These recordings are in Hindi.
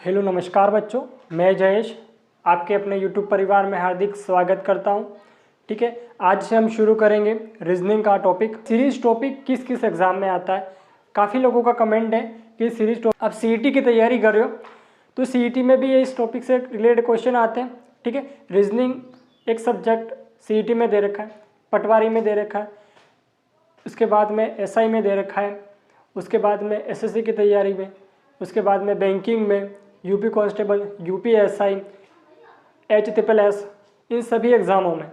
हेलो नमस्कार बच्चों, मैं जयेश आपके अपने यूट्यूब परिवार में हार्दिक स्वागत करता हूं। ठीक है, आज से हम शुरू करेंगे रीजनिंग का टॉपिक। सीरीज टॉपिक किस किस एग्जाम में आता है? काफ़ी लोगों का कमेंट है कि सीरीज टॉपिक, आप सीईटी की तैयारी कर रहे हो तो सीईटी में भी ये इस टॉपिक से रिलेटेड क्वेश्चन आते हैं। ठीक है, रीजनिंग एक सब्जेक्ट सीईटी में दे रखा है, पटवारी में दे रखा है, उसके बाद में एसआई में दे रखा है, उसके बाद में एसएससी की तैयारी में, उसके बाद में बैंकिंग में, यूपी कांस्टेबल, यूपीएसआई, एचट्रिपल-एस, इन सभी एग्ज़ामों में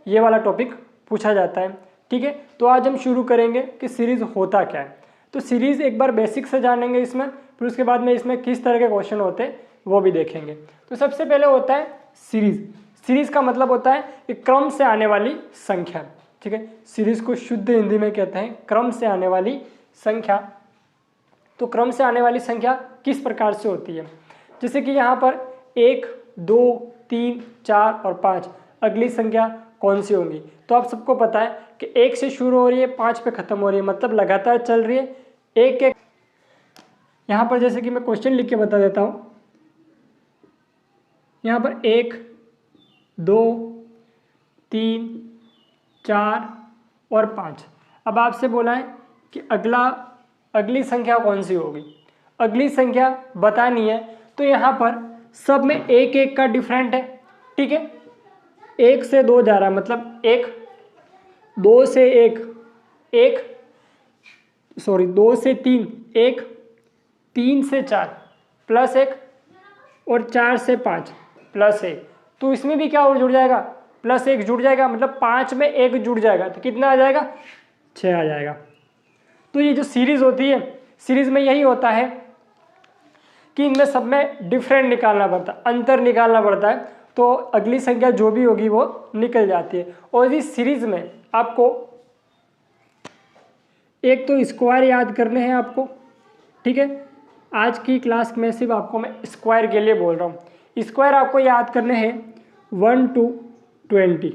ये वाला टॉपिक पूछा जाता है। ठीक है, तो आज हम शुरू करेंगे कि सीरीज़ होता क्या है। तो सीरीज़ एक बार बेसिक से जानेंगे इसमें, फिर उसके बाद में इसमें किस तरह के क्वेश्चन होते हैं वो भी देखेंगे। तो सबसे पहले होता है सीरीज़। सीरीज़ का मतलब होता है कि क्रम से आने वाली संख्या। ठीक है, सीरीज़ को शुद्ध हिंदी में कहते हैं क्रम से आने वाली संख्या। तो क्रम से आने वाली संख्या किस प्रकार से होती है? जैसे कि यहाँ पर 1, 2, 3, 4 और 5 अगली संख्या कौन सी होंगी? तो आप सबको पता है कि 1 से शुरू हो रही है, 5 पे खत्म हो रही है, मतलब लगातार चल रही है। एक एक यहाँ पर जैसे कि मैं क्वेश्चन लिख के बता देता हूँ। यहाँ पर 1, 2, 3, 4 और 5। अब आपसे बोला है कि अगली संख्या कौन सी होगी? अगली संख्या बतानी है, तो यहाँ पर सब में एक एक का डिफरेंट है। ठीक है, 1 से 2 जा रहा है, मतलब 1, 2 से 1, 2 से 3, 1, 3 से 4 प्लस 1 और 4 से 5 प्लस 1। तो इसमें भी क्या और जुड़ जाएगा? प्लस 1 जुड़ जाएगा, मतलब 5 में 1 जुड़ जाएगा, तो कितना आ जाएगा? 6 आ जाएगा। तो ये जो सीरीज़ होती है, सीरीज़ में यही होता है कि इनमें सब में डिफरेंट निकालना पड़ता है, अंतर निकालना पड़ता है, तो अगली संख्या जो भी होगी वो निकल जाती है। और इस सीरीज़ में आपको एक तो स्क्वायर याद करने हैं आपको। ठीक है, आज की क्लास में सिर्फ आपको मैं स्क्वायर के लिए बोल रहा हूँ। स्क्वायर आपको याद करने हैं 1 to 20।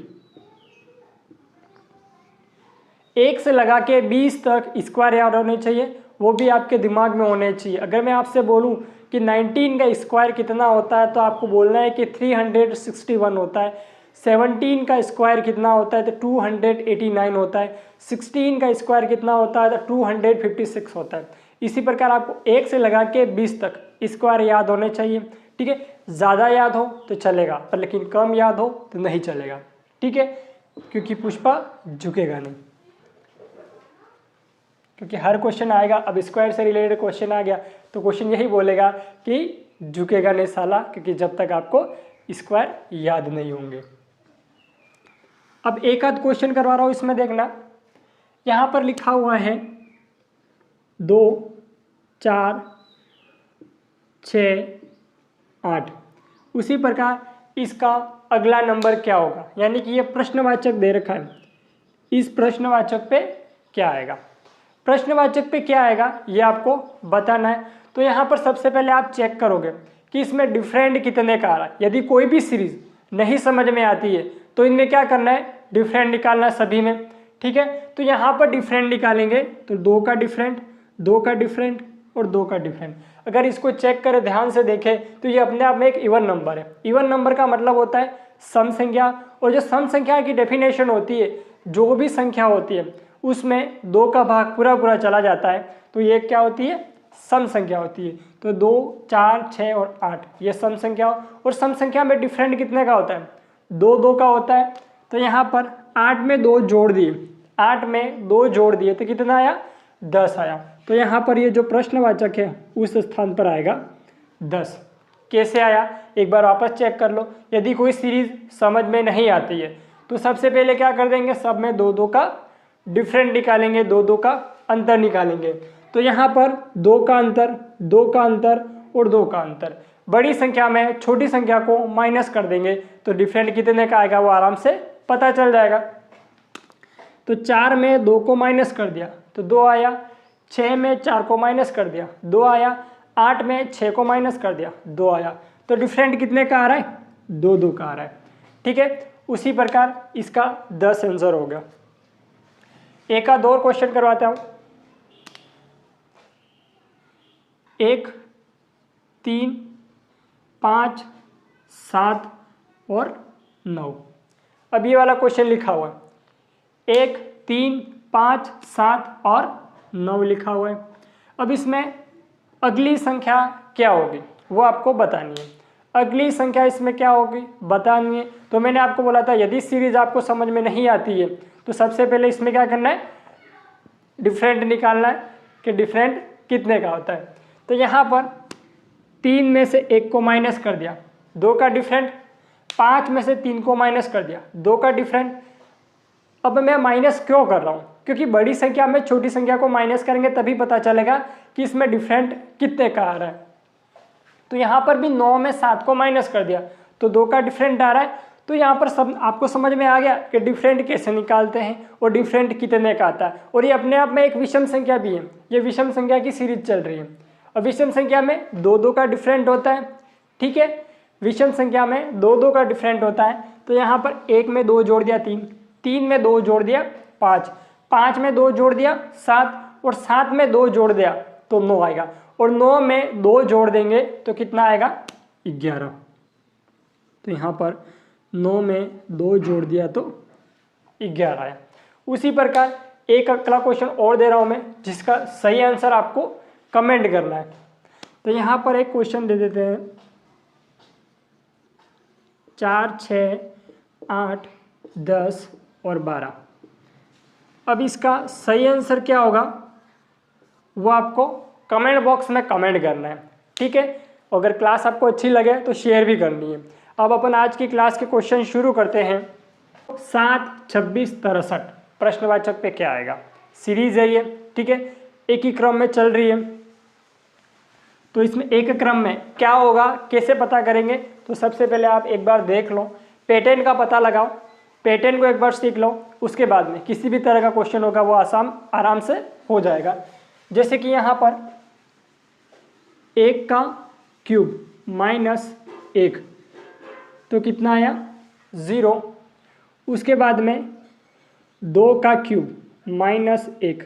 1 से लगा के 20 तक स्क्वायर याद होने चाहिए, वो भी आपके दिमाग में होने चाहिए। अगर मैं आपसे बोलूं कि 19 का स्क्वायर कितना होता है, तो आपको बोलना है कि 361 होता है। 17 का स्क्वायर कितना होता है, तो 289 होता है। 16 का स्क्वायर कितना होता है, तो 256 होता है। इसी प्रकार आपको 1 से लगा के 20 तक स्क्वायर याद होने चाहिए। ठीक है, ज़्यादा याद हो तो चलेगा, पर लेकिन कम याद हो तो नहीं चलेगा। ठीक है, क्योंकि पुष्पा झुकेगा नहीं, क्योंकि हर क्वेश्चन आएगा। अब स्क्वायर से रिलेटेड क्वेश्चन आ गया तो क्वेश्चन यही बोलेगा कि झुकेगा नहीं साला, क्योंकि जब तक आपको स्क्वायर याद नहीं होंगे। अब एक आध क्वेश्चन करवा रहा हूँ, इसमें देखना। यहाँ पर लिखा हुआ है 2, 4, 6, 8। उसी प्रकार इसका अगला नंबर क्या होगा? यानी कि ये प्रश्नवाचक दे रखा है, इस प्रश्नवाचक पे क्या आएगा? प्रश्नवाचक पे क्या आएगा ये आपको बताना है। तो यहाँ पर सबसे पहले आप चेक करोगे कि इसमें डिफरेंट कितने का आ रहा है। यदि कोई भी सीरीज नहीं समझ में आती है तो इनमें क्या करना है? डिफरेंट निकालना है सभी में। ठीक है, तो यहाँ पर डिफरेंट निकालेंगे तो 2 का डिफरेंट, 2 का डिफरेंट और 2 का डिफरेंट। अगर इसको चेक करें, ध्यान से देखें, तो ये अपने आप में एक इवन नंबर है। इवन नंबर का मतलब होता है सम संख्या, और जो सम संख्या की डेफिनेशन होती है, जो भी संख्या होती है उसमें 2 का भाग पूरा पूरा चला जाता है, तो ये क्या होती है? सम संख्या होती है। तो 2, 4, 6 और 8 ये सम संख्या। और सम संख्या में डिफरेंट कितने का होता है? 2 2 का होता है। तो यहाँ पर 8 में 2 जोड़ दिए, 8 में 2 जोड़ दिए तो कितना आया? 10 आया। तो यहाँ पर ये जो प्रश्नवाचक है उस स्थान पर आएगा 10। कैसे आया एक बार वापस चेक कर लो। यदि कोई सीरीज समझ में नहीं आती है तो सबसे पहले क्या कर देंगे? सब में 2 2 का डिफरेंट निकालेंगे, 2 2 का अंतर निकालेंगे। तो यहाँ पर 2 का अंतर, 2 का अंतर और 2 का अंतर। बड़ी संख्या में छोटी संख्या को माइनस कर देंगे तो डिफरेंट कितने का आएगा वो आराम से पता चल जाएगा। तो 4 में 2 को माइनस कर दिया तो 2 आया, 6 में 4 को माइनस कर दिया 2 आया, 8 में 6 को माइनस कर दिया 2 आया। तो डिफरेंट कितने का आ रहा है? 2 2 का आ रहा है। ठीक है, उसी प्रकार इसका 10 आंसर हो गया। एक आध और क्वेश्चन करवाता हूं। 1, 3, 5, 7 और 9। अब ये वाला क्वेश्चन लिखा हुआ है 1, 3, 5, 7 और 9 लिखा हुआ है। अब इसमें अगली संख्या क्या होगी वो आपको बतानी है। अगली संख्या इसमें क्या होगी बतानी है। तो मैंने आपको बोला था यदि सीरीज आपको समझ में नहीं आती है तो सबसे पहले इसमें क्या करना है, डिफरेंट निकालना है कि डिफरेंट कितने का होता है। तो यहाँ पर 3 में से 1 को माइनस कर दिया, 2 का डिफरेंट। 5 में से 3 को माइनस कर दिया, 2 का डिफरेंट। अब मैं माइनस क्यों कर रहा हूँ, क्योंकि बड़ी संख्या में छोटी संख्या को माइनस करेंगे तभी पता चलेगा कि इसमें डिफरेंट कितने का आ रहा है। तो यहाँ पर भी 9 में 7 को माइनस कर दिया तो 2 का डिफरेंट आ रहा है। तो यहाँ पर सब आपको समझ में आ गया कि डिफरेंट कैसे निकालते हैं और डिफरेंट कितने का आता है। और ये अपने आप में एक विषम संख्या भी है, ये विषम संख्या की सीरीज चल रही है। और विषम संख्या में 2 का डिफरेंट होता है, ठीक है। विषम संख्या में 2 का डिफरेंट होता है। तो यहाँ पर 1 में 2 जोड़ दिया 3, 3 में 2 जोड़ दिया 5, 5 में 2 जोड़ दिया 7 और 7 में 2 जोड़ दिया तो 9 आएगा। और 9 में 2 जोड़ देंगे तो कितना आएगा 11। तो यहाँ पर 9 में 2 जोड़ दिया तो 11 आया। उसी प्रकार एक अगला क्वेश्चन और दे रहा हूँ मैं जिसका सही आंसर आपको कमेंट करना है। तो यहाँ पर एक क्वेश्चन दे देते हैं 4, 6, 8, 10 और 12। अब इसका सही आंसर क्या होगा वो आपको कमेंट बॉक्स में कमेंट करना है, ठीक है। अगर क्लास आपको अच्छी लगे तो शेयर भी करनी है। अब अपन आज की क्लास के क्वेश्चन शुरू करते हैं। 7, 26, 63 प्रश्नवाचक पे क्या आएगा। सीरीज है ये, ठीक है, एक ही क्रम में चल रही है। तो इसमें एक क्रम में क्या होगा कैसे पता करेंगे, तो सबसे पहले आप एक बार देख लो, पैटर्न का पता लगाओ, पैटर्न को एक बार सीख लो। उसके बाद में किसी भी तरह का क्वेश्चन होगा वो आराम से हो जाएगा। जैसे कि यहाँ पर 1 का क्यूब माइनस 1 तो कितना आया 0। उसके बाद में 2 का क्यूब माइनस 1।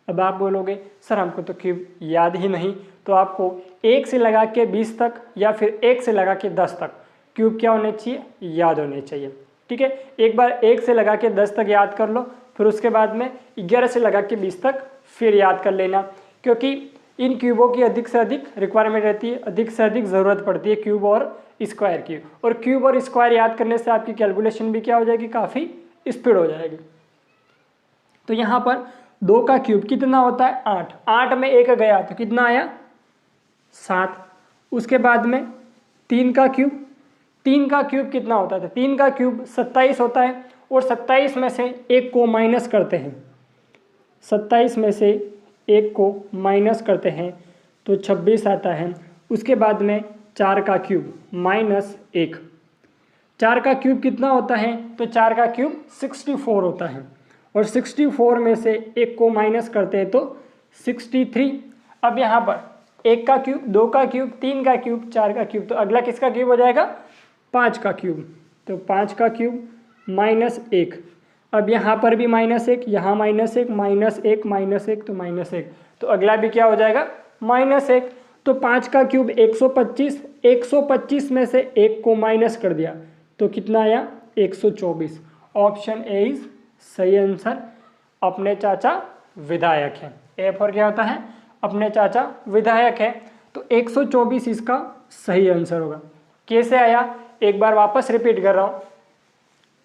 अब आप बोलोगे सर हमको तो क्यूब याद ही नहीं, तो आपको 1 से लगा के 20 तक या फिर 1 से लगा के 10 तक क्यूब क्या होने चाहिए, याद होने चाहिए, ठीक है। एक बार 1 से लगा के 10 तक याद कर लो, फिर उसके बाद में 11 से लगा के 20 तक फिर याद कर लेना, क्योंकि इन क्यूबों की अधिक से अधिक रिक्वायरमेंट रहती है, अधिक से अधिक ज़रूरत पड़ती है क्यूब और स्क्वायर की। और क्यूब और स्क्वायर याद करने से आपकी कैलकुलेशन भी क्या हो जाएगी, काफ़ी स्पीड हो जाएगी। तो यहाँ पर 2 का क्यूब कितना होता है 8, 8 में 1 गया तो कितना आया 7। उसके बाद में 3 का क्यूब, 3 का क्यूब कितना होता है, 3 का क्यूब 27 होता है। और 27 में से 1 को माइनस करते हैं, 27 में से 1 को माइनस करते हैं तो 26 आता है। उसके बाद में 4 का क्यूब माइनस 1, 4 का क्यूब कितना होता है, तो 4 का क्यूब 64 होता है। और 64 में से 1 को माइनस करते हैं तो 63। अब यहाँ पर 1 का क्यूब, 2 का क्यूब, 3 का क्यूब, 4 का क्यूब, तो अगला किसका क्यूब हो जाएगा 5 का क्यूब। तो 5 का क्यूब माइनस 1। अब यहाँ पर भी माइनस 1, यहाँ माइनस 1, माइनस 1, माइनस 1 तो माइनस 1, तो अगला भी क्या हो जाएगा माइनस 1। तो 5 का क्यूब 125, 125 में से 1 को माइनस कर दिया तो कितना आया 124। ऑप्शन ए इज सही आंसर। अपने चाचा विधायक हैं, ए फॉर क्या होता है अपने चाचा विधायक है। तो 124 इसका सही आंसर होगा। कैसे आया एक बार वापस रिपीट कर रहा हूँ,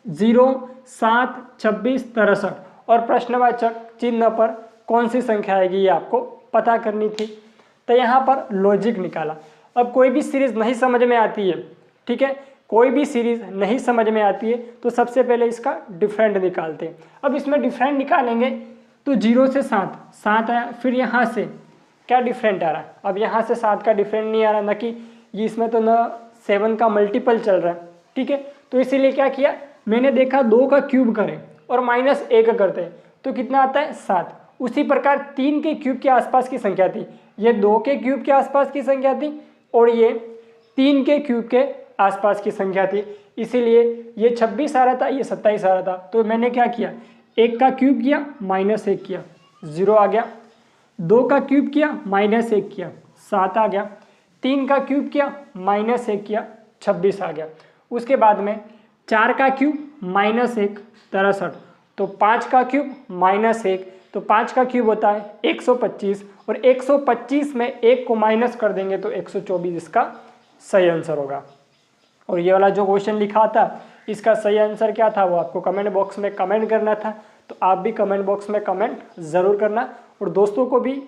0, 7, 26, 63 और प्रश्नवाचक चिन्ह पर कौन सी संख्या आएगी ये आपको पता करनी थी। तो यहाँ पर लॉजिक निकाला। अब कोई भी सीरीज नहीं समझ में आती है, ठीक है, कोई भी सीरीज नहीं समझ में आती है तो सबसे पहले इसका डिफरेंट निकालते हैं। अब इसमें डिफरेंट निकालेंगे तो 0 से 7, 7 आया, फिर यहाँ से क्या डिफरेंट आ रहा है, अब यहाँ से 7 का डिफरेंट नहीं आ रहा, ना कि ये इसमें तो ना 7 का मल्टीपल चल रहा है, ठीक है। तो इसीलिए क्या किया मैंने देखा 2 का क्यूब करें और माइनस 1 करते हैं तो कितना आता है 7। उसी प्रकार 3 के क्यूब के आसपास की संख्या थी, ये 2 के क्यूब के आसपास की संख्या थी और ये 3 के क्यूब के आसपास की संख्या थी, इसीलिए ये 26 आ रहा था, ये 27 आ रहा था। तो मैंने क्या किया 1 का क्यूब किया माइनस 1 किया 0 आ गया, 2 का क्यूब किया माइनस 1 किया 7 आ गया, 3 का क्यूब किया -1 किया 26 आ गया। उसके बाद में 4 का क्यूब -1 63, तो 5 का क्यूब -1 तो 5 का क्यूब होता है 125 और 125 में 1 को माइनस कर देंगे तो 124 इसका सही आंसर होगा। और ये वाला जो क्वेश्चन लिखा था इसका सही आंसर क्या था वो आपको कमेंट बॉक्स में कमेंट करना था। तो आप भी कमेंट बॉक्स में कमेंट ज़रूर करना और दोस्तों को भी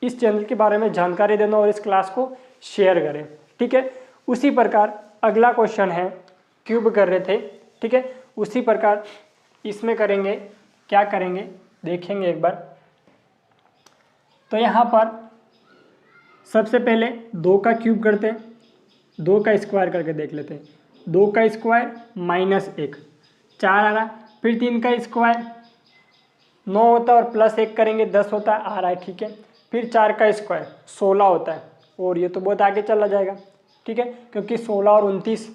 इस चैनल के बारे में जानकारी देना और इस क्लास को शेयर करें, ठीक है। उसी प्रकार अगला क्वेश्चन है, क्यूब कर रहे थे, ठीक है, उसी प्रकार इसमें करेंगे, क्या करेंगे देखेंगे एक बार। तो यहाँ पर सबसे पहले 2 का क्यूब करते हैं, 2 का स्क्वायर करके देख लेते हैं। 2 का स्क्वायर -1 4 आ रहा, फिर 3 का स्क्वायर 9 होता है और +1 करेंगे 10 होता है, आ रहा है, ठीक है। फिर 4 का स्क्वायर 16 होता है और ये तो बहुत आगे चला जाएगा, ठीक है, क्योंकि 16 और 29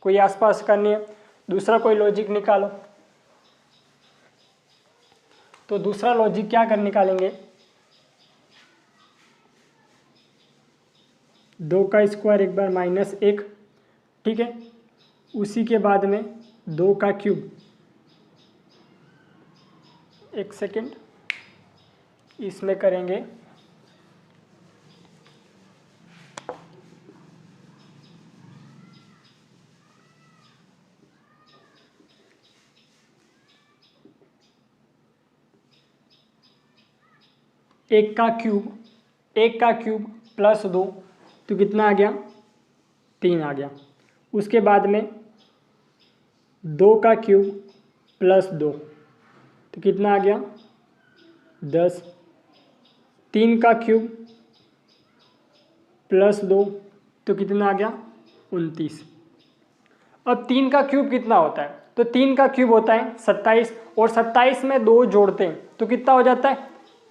कोई आसपास करनी है। दूसरा कोई लॉजिक निकालो, तो दूसरा लॉजिक क्या कर निकालेंगे, 2 का स्क्वायर एक बार -1, ठीक है, उसी के बाद में 2 का क्यूब, एक सेकेंड, इसमें करेंगे एक का क्यूब +2 तो कितना आ गया 3 आ गया। उसके बाद में 2 का क्यूब +2 तो कितना आ गया 10। 3 का क्यूब +2 तो कितना आ गया 29। अब 3 का क्यूब कितना होता है, तो 3 का क्यूब होता है 27 और 27 में 2 जोड़ते हैं तो कितना हो जाता है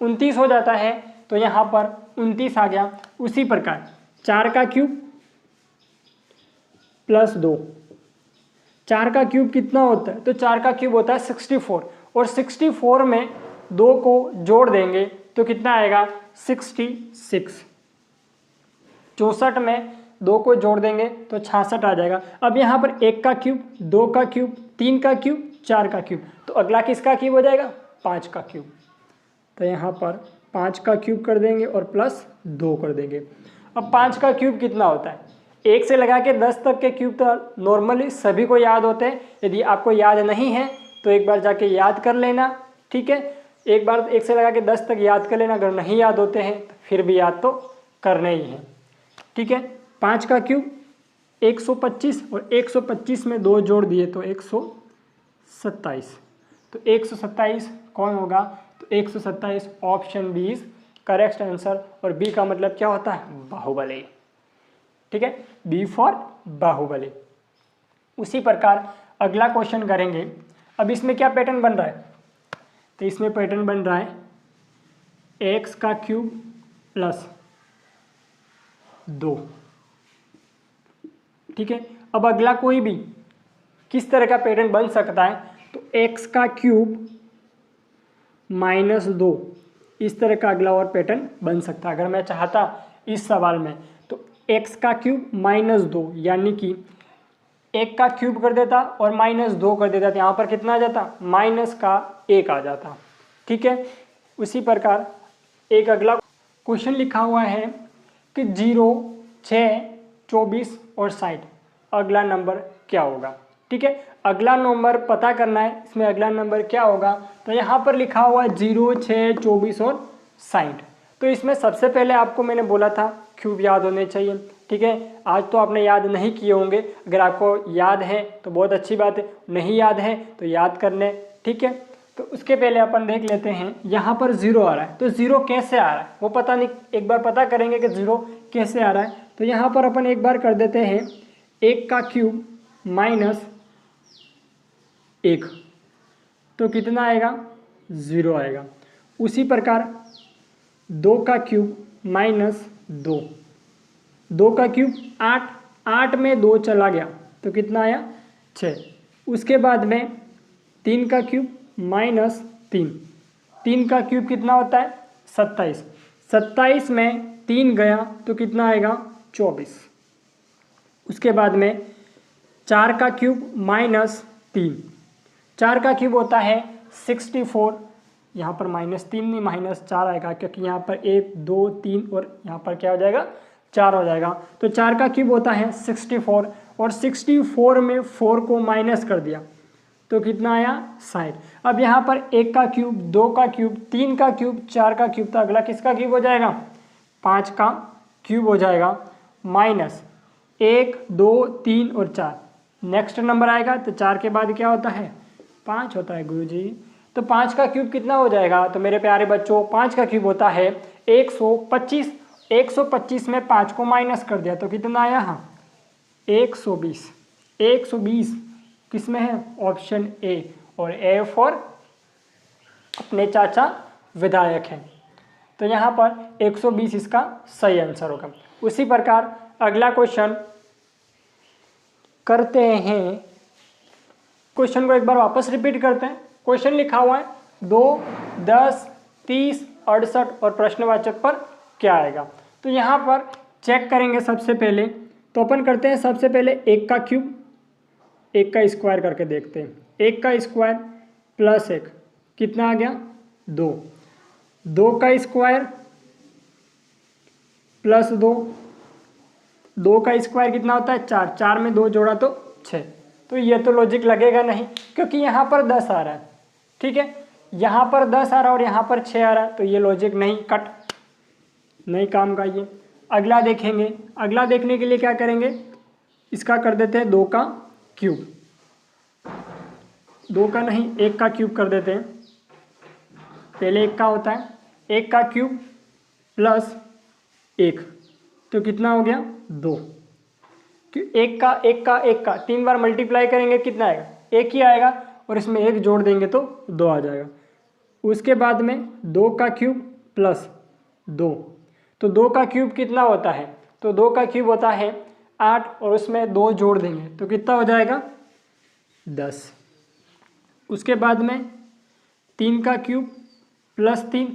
29 हो जाता है। तो यहाँ पर 29 आ गया। उसी प्रकार 4 का क्यूब +2, 4 का क्यूब कितना होता है, तो 4 का क्यूब होता है 64 और 64 में 2 को जोड़ देंगे तो कितना आएगा 66। 64 में 2 को जोड़ देंगे तो 66 आ जाएगा। अब यहाँ पर 1 का क्यूब, 2 का क्यूब, 3 का क्यूब, 4 का क्यूब, तो अगला किसका क्यूब हो जाएगा 5 का क्यूब। तो यहाँ पर 5 का क्यूब कर देंगे और +2 कर देंगे। अब 5 का क्यूब कितना होता है, 1 से लगा के 10 तक के क्यूब तो नॉर्मली सभी को याद होते हैं। यदि आपको याद नहीं है तो एक बार जाके याद कर लेना, ठीक है, एक बार 1 से लगा के 10 तक याद कर लेना। अगर नहीं याद होते हैं तो फिर भी याद तो करने ही है, ठीक है। 5 का क्यूब 125 और 125 में 2 जोड़ दिए तो 127। तो 127 कौन होगा, तो 127 option B is correct answer. और बी का मतलब क्या होता है बाहुबली, ठीक है, बी फॉर बाहुबली। उसी प्रकार अगला क्वेश्चन करेंगे। अब इसमें क्या पैटर्न बन रहा है, तो इसमें पैटर्न बन रहा है x का क्यूब +2, ठीक है। अब अगला कोई भी किस तरह का पैटर्न बन सकता है, तो x का क्यूब -2 इस तरह का अगला और पैटर्न बन सकता है। अगर मैं चाहता इस सवाल में तो x का क्यूब -2 यानी कि 1 का क्यूब कर देता और -2 कर देता, तो यहाँ पर कितना आ जाता -1 आ जाता, ठीक है। उसी प्रकार एक अगला क्वेश्चन लिखा हुआ है कि 0, 6, 24 और 60 अगला नंबर क्या होगा, ठीक है। अगला नंबर पता करना है, इसमें अगला नंबर क्या होगा, तो यहाँ पर लिखा हुआ है 0, 6, 24 और 60। तो इसमें सबसे पहले आपको मैंने बोला था क्यूब याद होने चाहिए, ठीक है। आज तो आपने याद नहीं किए होंगे, अगर आपको याद है तो बहुत अच्छी बात है, नहीं याद है तो याद कर लें, ठीक है। तो उसके पहले अपन देख लेते हैं, यहाँ पर 0 आ रहा है तो 0 कैसे आ रहा है वो पता नहीं, एक बार पता करेंगे कि 0 कैसे आ रहा है। तो यहाँ पर अपन एक बार कर देते हैं 1 का क्यूब -1 तो कितना आएगा 0 आएगा। उसी प्रकार 2 का क्यूब -2, 2 का क्यूब 8, 8 में 2 चला गया तो कितना आया 6। उसके बाद में 3 का क्यूब -3, 3 का क्यूब कितना होता है 27, 27 में 3 गया तो कितना आएगा 24। उसके बाद में 4 का क्यूब माइनस 3, 4 का क्यूब होता है 64, यहाँ पर -3 नहीं -4 आएगा क्योंकि यहाँ पर 1 2 3 और यहाँ पर क्या हो जाएगा 4 हो जाएगा। तो 4 का क्यूब होता है 64 और 64 में 4 को माइनस कर दिया तो कितना आया 60। अब यहाँ पर 1 का क्यूब 2 का क्यूब 3 का क्यूब 4 का क्यूब, तो अगला किसका क्यूब हो जाएगा 5 का क्यूब हो जाएगा माइनस 1 2 3 और 4। नेक्स्ट नंबर आएगा तो 4 के बाद क्या होता है 5 होता है गुरुजी। तो 5 का क्यूब कितना हो जाएगा तो मेरे प्यारे बच्चों 5 का क्यूब होता है 125। 125 में 5 को माइनस कर दिया तो कितना आया 120। 120 किस में है ऑप्शन ए, और ए फॉर अपने चाचा विधायक हैं। तो यहाँ पर 120 इसका सही आंसर होगा। उसी प्रकार अगला क्वेश्चन करते हैं। क्वेश्चन को एक बार वापस रिपीट करते हैं। क्वेश्चन लिखा हुआ है 2, 10, 30, 68 और प्रश्नवाचक पर क्या आएगा। तो यहाँ पर चेक करेंगे सबसे पहले। तो अपन करते हैं सबसे पहले 1 का क्यूब 1 का स्क्वायर करके देखते हैं। 1 का स्क्वायर प्लस 1 कितना आ गया 2, 2 का स्क्वायर प्लस 2, 2 का स्क्वायर कितना होता है 4, 4 में 2 जोड़ा तो 6। तो ये तो लॉजिक लगेगा नहीं क्योंकि यहाँ पर 10 आ रहा है, ठीक है, यहाँ पर 10 आ रहा है और यहाँ पर 6 आ रहा है, तो ये लॉजिक नहीं, कट नहीं काम का ये। अगला देखेंगे। अगला देखने के लिए क्या करेंगे, इसका कर देते हैं 2 का क्यूब, 2 का नहीं 1 का क्यूब कर देते हैं। पहले 1 का होता है 1 का क्यूब प्लस 1 तो कितना हो गया 2। 1 का 1 का 1 का 3 बार मल्टीप्लाई करेंगे कितना आएगा 1 ही आएगा, और इसमें 1 जोड़ देंगे तो 2 आ जाएगा। उसके बाद में 2 का क्यूब प्लस 2, तो 2 का क्यूब कितना होता है, तो 2 का क्यूब होता है 8 और उसमें 2 जोड़ देंगे तो कितना हो जाएगा 10। उसके बाद में 3 का क्यूब प्लस 3,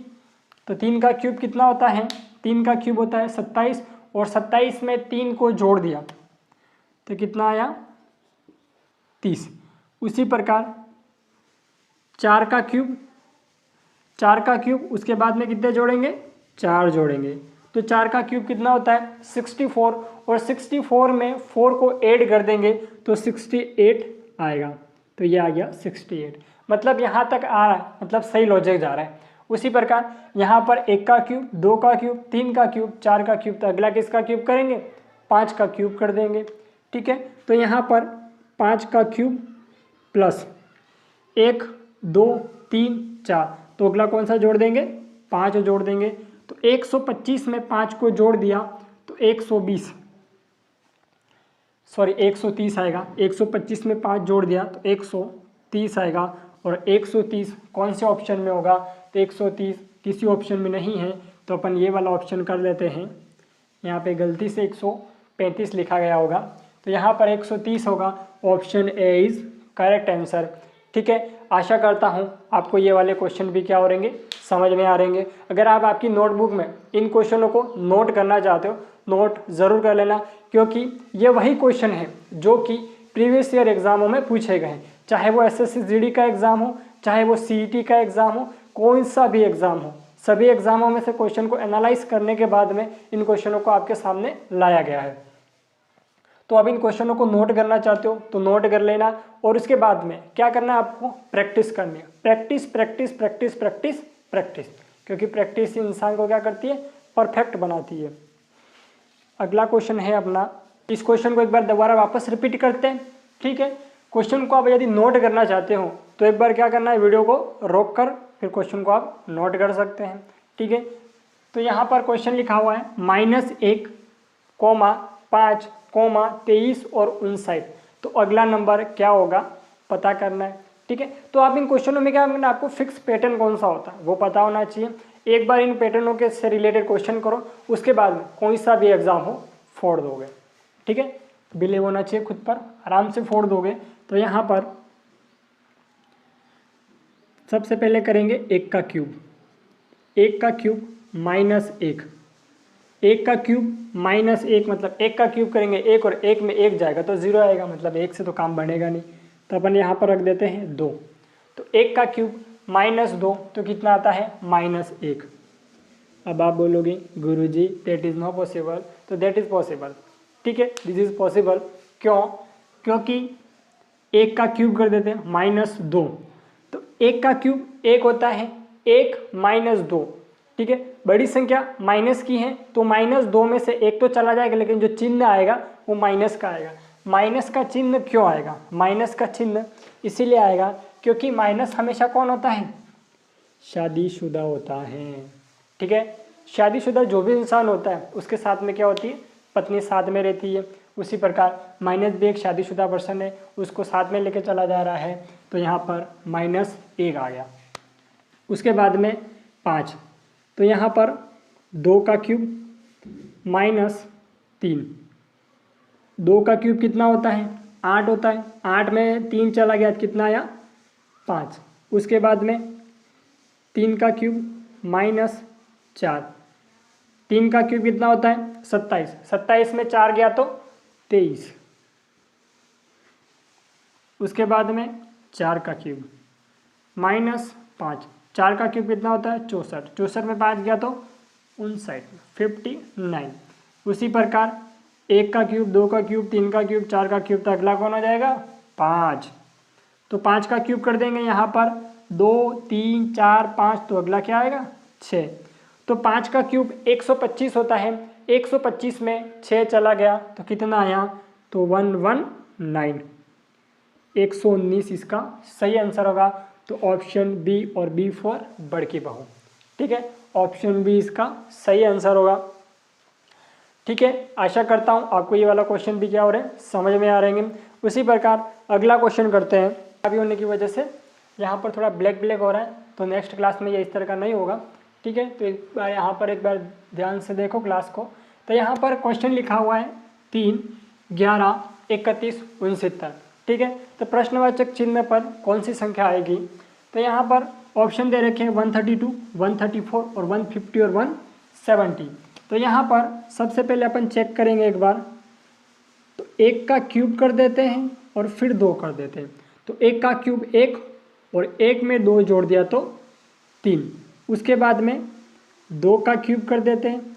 तो 3 का क्यूब कितना होता है, 3 का क्यूब होता है 27 और 27 में 3 को जोड़ दिया तो कितना आया 30। उसी प्रकार 4 का क्यूब, 4 का क्यूब उसके बाद में कितने जोड़ेंगे 4 जोड़ेंगे, तो 4 का क्यूब कितना होता है 64 और 64 में 4 को ऐड कर देंगे तो 68 आएगा। तो ये आ गया 68, मतलब यहाँ तक आ रहा है, मतलब सही लॉजिक जा रहा है। उसी प्रकार यहाँ पर 1 का क्यूब 2 का क्यूब 3 का क्यूब 4 का क्यूब, तो अगला किसका क्यूब करेंगे 5 का क्यूब कर देंगे, ठीक है। तो यहाँ पर 5 का क्यूब प्लस 1 2 3 4, तो अगला कौन सा जोड़ देंगे 5 जोड़ देंगे, तो 125 में 5 को जोड़ दिया तो 130 आएगा। 125 में 5 जोड़ दिया तो 130 आएगा, और 130 कौन से ऑप्शन में होगा, तो 130 किसी ऑप्शन में नहीं है, तो अपन ये वाला ऑप्शन कर लेते हैं। यहाँ पे गलती से 135 लिखा गया होगा, तो यहाँ पर 130 होगा। Option A is correct answer, ठीक है। आशा करता हूँ आपको ये वाले क्वेश्चन भी क्या हो रहेंगे समझ में आ रहेंगे। अगर आप आपकी नोटबुक में इन क्वेश्चनों को नोट करना चाहते हो, नोट ज़रूर कर लेना, क्योंकि ये वही क्वेश्चन है जो कि प्रीवियस ईयर एग्जामों में पूछे गए हैं, चाहे वो SSC GD का एग्ज़ाम हो, चाहे वो CET का एग्ज़ाम हो, कौन सा भी एग्ज़ाम हो, सभी एग्जामों में से क्वेश्चन को एनालाइज करने के बाद में इन क्वेश्चनों को आपके सामने लाया गया है। तो अब इन क्वेश्चनों को नोट करना चाहते हो तो नोट कर लेना, और उसके बाद में क्या करना है आपको प्रैक्टिस करनी है। Practice practice practice practice practice, क्योंकि प्रैक्टिस इंसान को क्या करती है परफेक्ट बनाती है। अगला क्वेश्चन है अपना, इस क्वेश्चन को एक बार दोबारा वापस रिपीट करते हैं, ठीक है। क्वेश्चन को आप यदि नोट करना चाहते हो तो एक बार क्या करना है, वीडियो को रोक कर फिर क्वेश्चन को आप नोट कर सकते हैं, ठीक है। तो यहाँ पर क्वेश्चन लिखा हुआ है -1, 5, 23 और 59, तो अगला नंबर क्या होगा पता करना है, ठीक है। तो आप इन क्वेश्चनों में क्या करना है, आपको फिक्स पैटर्न कौन सा होता है वो पता होना चाहिए। एक बार इन पैटर्नों के से रिलेटेड क्वेश्चन करो, उसके बाद में कोई सा भी एग्जाम हो फोड़ दोगे, ठीक है। बिलीव होना चाहिए खुद पर, आराम से फोड़ दोगे। तो यहाँ पर सबसे पहले करेंगे 1 का क्यूब, 1 का क्यूब -1, 1 का क्यूब माइनस 1 मतलब 1 का क्यूब करेंगे 1 और 1 में 1 जाएगा तो 0 आएगा, मतलब 1 से तो काम बनेगा नहीं, तो अपन यहाँ पर रख देते हैं 2। तो 1 का क्यूब माइनस 2 तो कितना आता है -1। अब आप बोलोगे गुरुजी दैट इज़ नॉट पॉसिबल, तो दैट इज़ पॉसिबल, ठीक है, दिस इज़ पॉसिबल। क्यों? क्योंकि 1 का क्यूब कर देते हैं -2, तो 1 का क्यूब 1 होता है, 1 - 2, ठीक है, बड़ी संख्या माइनस की है तो -2 में से 1 तो चला जाएगा, लेकिन जो चिन्ह आएगा वो माइनस का आएगा। माइनस का चिन्ह क्यों आएगा? माइनस का चिन्ह इसीलिए आएगा क्योंकि माइनस हमेशा कौन होता है? शादीशुदा होता है, ठीक है। शादीशुदा जो भी इंसान होता है उसके साथ में क्या होती है? पत्नी साथ में रहती है। उसी प्रकार माइनस भी एक शादीशुदा पर्सन है, उसको साथ में लेके चला जा रहा है, तो यहाँ पर -1 आ गया। उसके बाद में 5, तो यहाँ पर 2 का क्यूब -3, 2 का क्यूब कितना होता है? 8 होता है, 8 में 3 चला गया, कितना आया? 5। उसके बाद में 3 का क्यूब -4, 3 का क्यूब कितना होता है? 27, 27 में 4 गया तो 23। उसके बाद में 4 का क्यूब -5, 4 का क्यूब कितना होता है? 64, 64 में 5 गया तो 59, 59। उसी प्रकार 1 का क्यूब, 2 का क्यूब, 3 का क्यूब, 4 का क्यूब, तो अगला कौन हो जाएगा? 5। तो 5 का क्यूब कर देंगे यहाँ पर 2, 3, 4, 5, तो अगला क्या आएगा? 6। तो 5 का क्यूब 125 होता है, 125 में 6 चला गया तो कितना आया? तो 119, 119 इसका सही आंसर होगा। तो ऑप्शन बी और बी फॉर बड़की बहू, ठीक है, ऑप्शन बी इसका सही आंसर होगा, ठीक है। आशा करता हूँ आपको ये वाला क्वेश्चन भी क्या हो रहे हैं, समझ में आ रहेंगे। उसी प्रकार अगला क्वेश्चन करते हैं। अभी होने की वजह से यहाँ पर थोड़ा ब्लैक ब्लैक हो रहा है, तो नेक्स्ट क्लास में ये इस तरह का नहीं होगा, ठीक है। तो एक बार यहाँ पर एक बार ध्यान से देखो क्लास को। तो यहाँ पर क्वेश्चन लिखा हुआ है 3, 11, 31, 69, ठीक है। तो प्रश्नवाचक चिन्ह पर कौन सी संख्या आएगी? तो यहाँ पर ऑप्शन दे रखे हैं 132, 134 और 150 और 170। तो यहाँ पर सबसे पहले अपन चेक करेंगे एक बार, तो 1 का क्यूब कर देते हैं और फिर 2 कर देते हैं। तो 1 का क्यूब 1 और 1 में 2 जोड़ दिया तो 3। उसके बाद में 2 का क्यूब कर देते हैं,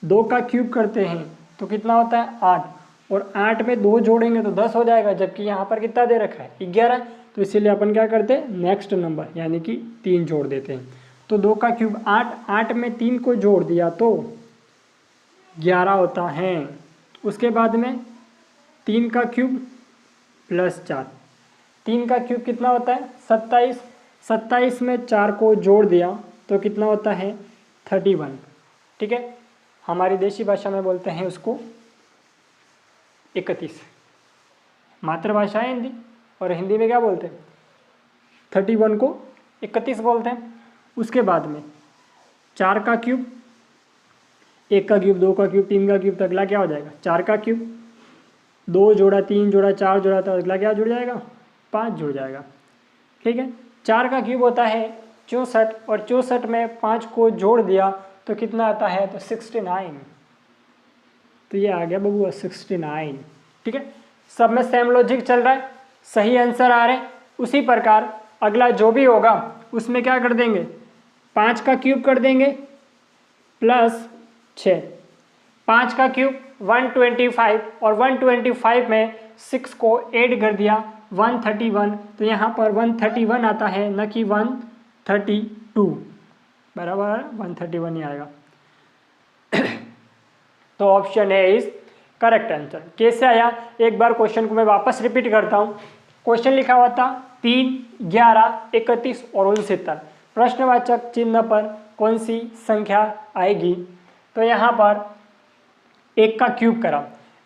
2 का क्यूब करते हैं तो कितना होता है? 8, और 8 में 2 जोड़ेंगे तो 10 हो जाएगा, जबकि यहाँ पर कितना दे रखा है? 11। तो इसीलिए अपन क्या करते हैं? नेक्स्ट नंबर यानी कि 3 जोड़ देते हैं। तो 2 का क्यूब 8, 8 में 3 को जोड़ दिया तो 11 होता है। उसके बाद में 3 का क्यूब +4, 3 का क्यूब कितना होता है? 27, 27 में 4 को जोड़ दिया तो कितना होता है? 31, ठीक है। हमारी देशी भाषा में बोलते हैं उसको 31, मातृभाषा है हिंदी, और हिंदी में क्या बोलते हैं? 31 को 31 बोलते हैं। उसके बाद में 4 का क्यूब, 1 का क्यूब, 2 का क्यूब, 3 का क्यूब, तो अगला क्या हो जाएगा? 4 का क्यूब, 2 जोड़ा, 3 जोड़ा, 4 जोड़ा, तो अगला क्या जुड़ जाएगा? 5 जुड़ जाएगा, ठीक है। 4 का क्यूब होता है 64, और 64 में 5 को जोड़ दिया तो कितना आता है? तो 69। तो ये आ गया बबुआ 69, ठीक है। सब में सेम लॉजिक चल रहा है, सही आंसर आ रहे हैं। उसी प्रकार अगला जो भी होगा उसमें क्या कर देंगे? 5 का क्यूब कर देंगे +6, 5 का क्यूब 125, और 125 में 6 को ऐड कर दिया 131, तो यहाँ पर 131 आता है, न कि 132, बराबर 131 ही आएगा। तो ऑप्शन है इज करेक्ट आंसर। कैसे आया? एक बार क्वेश्चन को मैं वापस रिपीट करता हूँ। क्वेश्चन लिखा हुआ था 3, 11, 31 और 69, प्रश्नवाचक चिन्ह पर कौन सी संख्या आएगी? तो यहाँ पर 1 का क्यूब करा,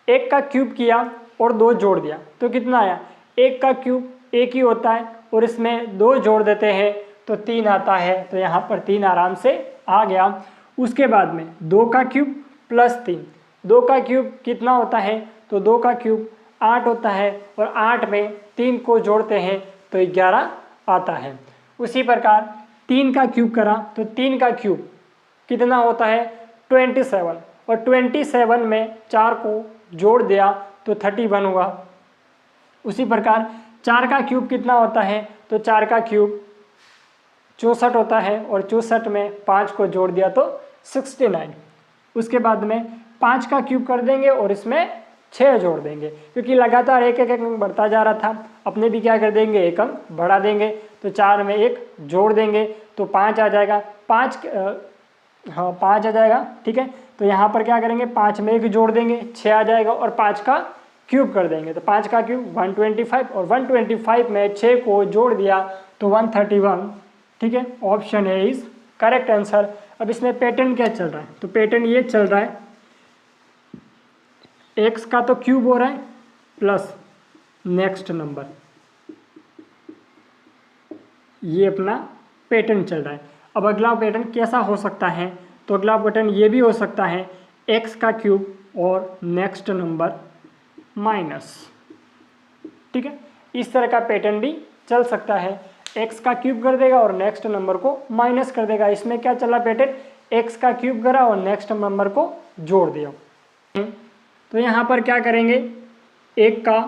1 का क्यूब किया और 2 जोड़ दिया तो कितना आया? 1 का क्यूब 1 ही होता है, और इसमें 2 जोड़ देते हैं तो 3 आता है, तो यहाँ पर 3 आराम से आ गया। उसके बाद में 2 का क्यूब +3, 2 का क्यूब कितना होता है? तो 2 का क्यूब 8 होता है, और 8 में 3 को जोड़ते हैं तो 11 आता है। उसी प्रकार 3 का क्यूब करा तो 3 का क्यूब कितना होता है? 27, और 27 में 4 को जोड़ दिया तो 31 हुआ। उसी प्रकार 4 का क्यूब कितना होता है, तो 4 का क्यूब 64 होता है और 64 में 5 को जोड़ दिया तो 69। उसके बाद में 5 का क्यूब कर देंगे और इसमें 6 जोड़ देंगे, क्योंकि लगातार एक एक अंक बढ़ता जा रहा था, अपने भी क्या कर देंगे, एक अंक बढ़ा देंगे। तो 4 में 1 जोड़ देंगे तो 5 आ जाएगा, 5 आ जाएगा, ठीक है। तो यहाँ पर क्या करेंगे, 5 में 1 जोड़ देंगे, 6 आ जाएगा और 5 का क्यूब कर देंगे। तो 5 का क्यूब 125 और 125 में 6 को जोड़ दिया तो 131, ठीक है। Option A is correct answer. अब इसमें पैटर्न क्या चल रहा है, तो पैटर्न ये चल रहा है, x का तो क्यूब हो रहा है प्लस नेक्स्ट नंबर, ये अपना पैटर्न चल रहा है। अब अगला पैटर्न कैसा हो सकता है, तो अगला पैटर्न ये भी हो सकता है x का क्यूब और नेक्स्ट नंबर माइनस, ठीक है। इस तरह का पैटर्न भी चल सकता है, x का क्यूब कर देगा और नेक्स्ट नंबर को माइनस कर देगा। इसमें क्या चला पैटर्न, x का क्यूब करा और नेक्स्ट नंबर को जोड़ दिया। तो यहाँ पर क्या करेंगे, 1 का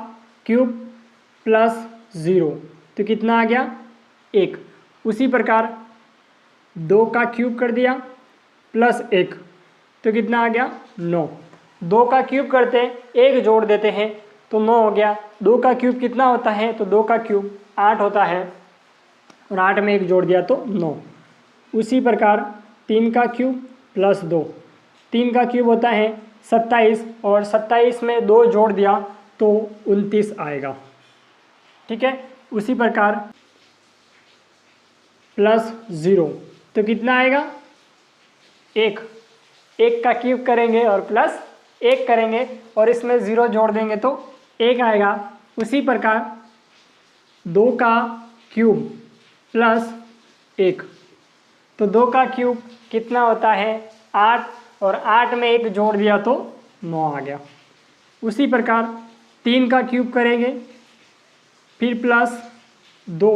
क्यूब प्लस 0 तो कितना आ गया 1। उसी प्रकार 2 का क्यूब कर दिया प्लस 1 तो कितना आ गया 9। 2 का क्यूब करते 1 जोड़ देते हैं तो 9 हो गया। 2 का क्यूब कितना होता है, तो 2 का क्यूब 8 होता है और 8 में 1 जोड़ दिया तो 9। उसी प्रकार 3 का क्यूब प्लस 2, 3 का क्यूब होता है 27 और 27 में 2 जोड़ दिया तो 29 आएगा, ठीक है। उसी प्रकार प्लस 0 तो कितना आएगा 1, 1 का क्यूब करेंगे और प्लस 1 करेंगे और इसमें 0 जोड़ देंगे तो 1 आएगा। उसी प्रकार 2 का क्यूब प्लस 1 तो 2 का क्यूब कितना होता है 8 और 8 में 1 जोड़ दिया तो 9 आ गया। उसी प्रकार 3 का क्यूब करेंगे फिर प्लस 2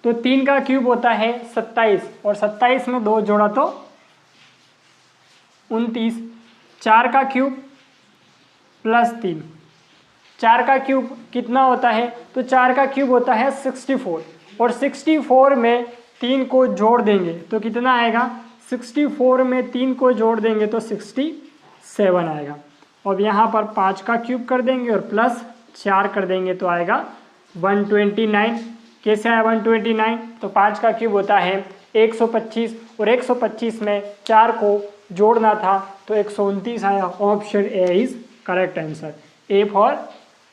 तो 3 का क्यूब होता है 27 और 27 में 2 जोड़ा तो 29। 4 का क्यूब प्लस 3, 4 का क्यूब कितना होता है, तो 4 का क्यूब होता है 64 और 64 में 3 को जोड़ देंगे तो कितना आएगा, 64 में 3 को जोड़ देंगे तो 67 आएगा। अब यहाँ पर 5 का क्यूब कर देंगे और प्लस 4 कर देंगे तो आएगा 129। कैसे आया 129, तो 5 का क्यूब होता है 125 और 125 में 4 को जोड़ना था तो 129 आया। Option A is correct answer, A for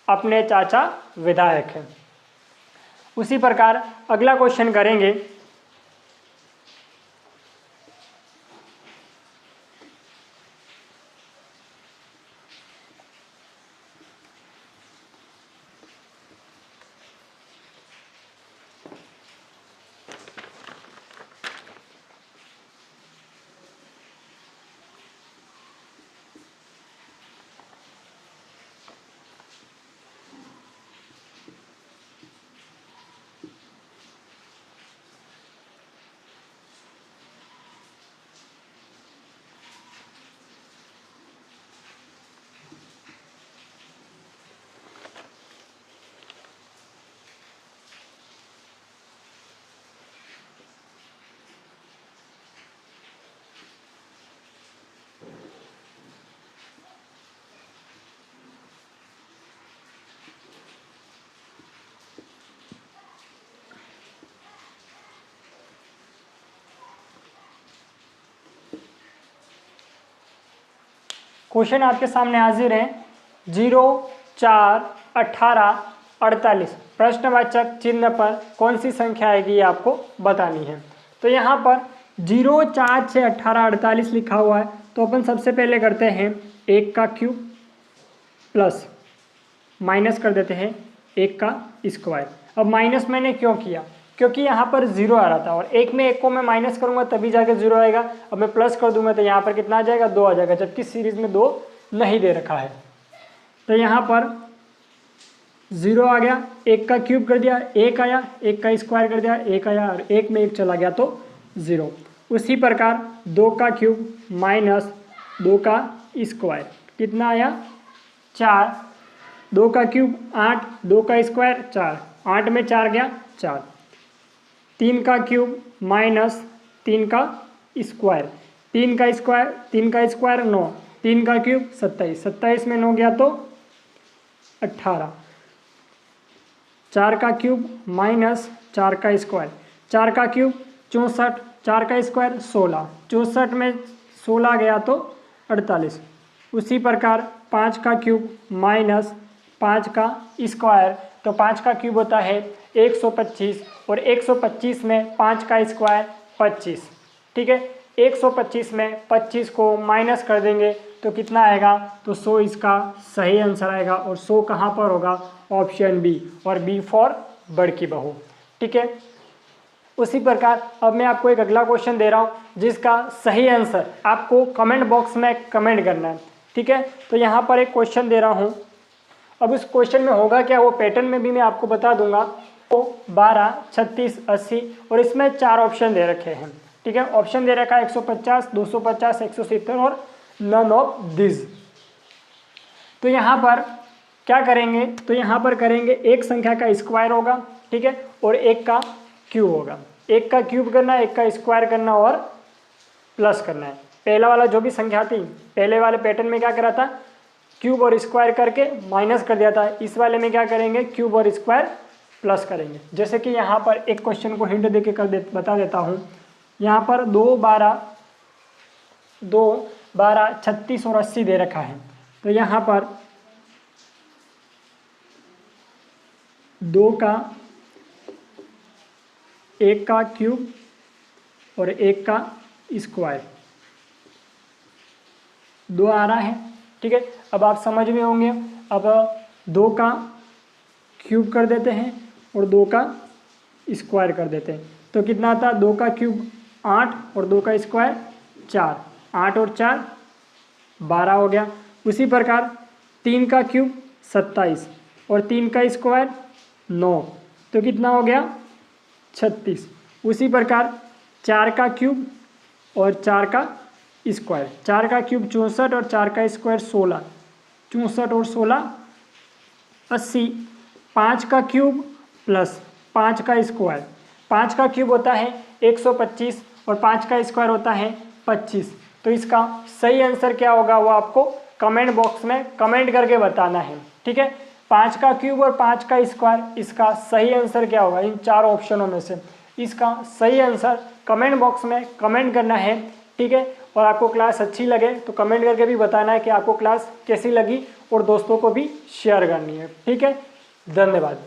अपने चाचा विधायक है। उसी प्रकार अगला क्वेश्चन करेंगे। क्वेश्चन आपके सामने हाजिर है 0, 4, 18, 48 प्रश्नवाचक चिन्ह पर कौन सी संख्या आएगी ये आपको बतानी है। तो यहाँ पर 0, 4, 6, 18, 48 लिखा हुआ है तो अपन सबसे पहले करते हैं 1 का क्यूब प्लस माइनस कर देते हैं 1 का स्क्वायर। अब माइनस मैंने क्यों किया, क्योंकि यहाँ पर 0 आ रहा था और 1 में 1 को मैं माइनस करूँगा तभी जाके 0 आएगा। अब मैं प्लस कर दूंगा तो यहाँ पर कितना आ जाएगा 2 आ जाएगा, जबकि सीरीज में 2 नहीं दे रखा है। तो यहाँ पर 0 आ गया, 1 का क्यूब कर दिया 1 आया, 1 का स्क्वायर कर दिया 1 आया और 1 में 1 चला गया तो 0। उसी प्रकार 2 का क्यूब माइनस 2 का स्क्वायर, कितना आया 4, 2 का क्यूब 8, 2 का स्क्वायर 4, 8 में 4 गया 4, 3 का क्यूब माइनस 3 का स्क्वायर, 3 का स्क्वायर 9, 3 का क्यूब 27, 27 में 9 गया तो 18, 4 का क्यूब माइनस 4 का स्क्वायर, 4 का क्यूब 64, 4 का स्क्वायर 16, 64 में 16 गया तो 48। उसी प्रकार 5 का क्यूब माइनस 5 का स्क्वायर, तो 5 का क्यूब होता है 125 और 125 में 5 का स्क्वायर 25। ठीक है, 125 में 25 को माइनस कर देंगे तो कितना आएगा, तो 100 इसका सही आंसर आएगा। और 100 कहाँ पर होगा, ऑप्शन बी, और बी फॉर बड़की बहू। ठीक है, उसी प्रकार अब मैं आपको एक अगला क्वेश्चन दे रहा हूँ जिसका सही आंसर आपको कमेंट बॉक्स में कमेंट करना है। ठीक है, तो यहाँ पर एक क्वेश्चन दे रहा हूँ। अब उस क्वेश्चन में होगा क्या, वो पैटर्न में भी मैं आपको बता दूंगा। तो 12, 36, 80 और इसमें 4 ऑप्शन दे रखे हैं। ठीक है, ऑप्शन दे रखा है 150, 250, 170 और नन ऑफ दिस। तो यहाँ पर क्या करेंगे, तो यहाँ पर करेंगे एक संख्या का स्क्वायर होगा, ठीक है, और एक का क्यूब होगा। एक का क्यूब करना है, एक का स्क्वायर करना और प्लस करना है। पहला वाला जो भी संख्या थी, पहले वाले पैटर्न में क्या करा था, क्यूब और स्क्वायर करके माइनस कर दिया था। इस वाले में क्या करेंगे, क्यूब और स्क्वायर प्लस करेंगे। जैसे कि यहाँ पर एक क्वेश्चन को हिंट देके बता देता हूँ। यहाँ पर 2, 12, 36 और 80 दे रखा है। तो यहाँ पर 2 का, 1 का क्यूब और 1 का स्क्वायर 2 आ रहा है। ठीक है, अब आप समझ में होंगे। अब 2 का क्यूब कर देते हैं और 2 का स्क्वायर कर देते हैं तो कितना आता, 2 का क्यूब 8 और 2 का स्क्वायर 4, 8 और 4 12 हो गया। उसी प्रकार 3 का क्यूब 27 और 3 का स्क्वायर 9, तो कितना हो गया 36। उसी प्रकार 4 का क्यूब और 4 का स्क्वायर, 4 का क्यूब 64 और 4 का स्क्वायर 16, 64 और 16 80। 5 का क्यूब प्लस 5 का स्क्वायर, 5 का क्यूब होता है 125 और 5 का स्क्वायर होता है 25। तो इसका सही आंसर क्या होगा वो आपको कमेंट बॉक्स में कमेंट करके बताना है। ठीक है, 5 का क्यूब और 5 का स्क्वायर, इसका सही आंसर क्या होगा इन 4 ऑप्शनों में से। इसका सही आंसर कमेंट बॉक्स में कमेंट करना है। ठीक है, और आपको क्लास अच्छी लगे तो कमेंट करके भी बताना है कि आपको क्लास कैसी लगी और दोस्तों को भी शेयर करनी है। ठीक है, धन्यवाद।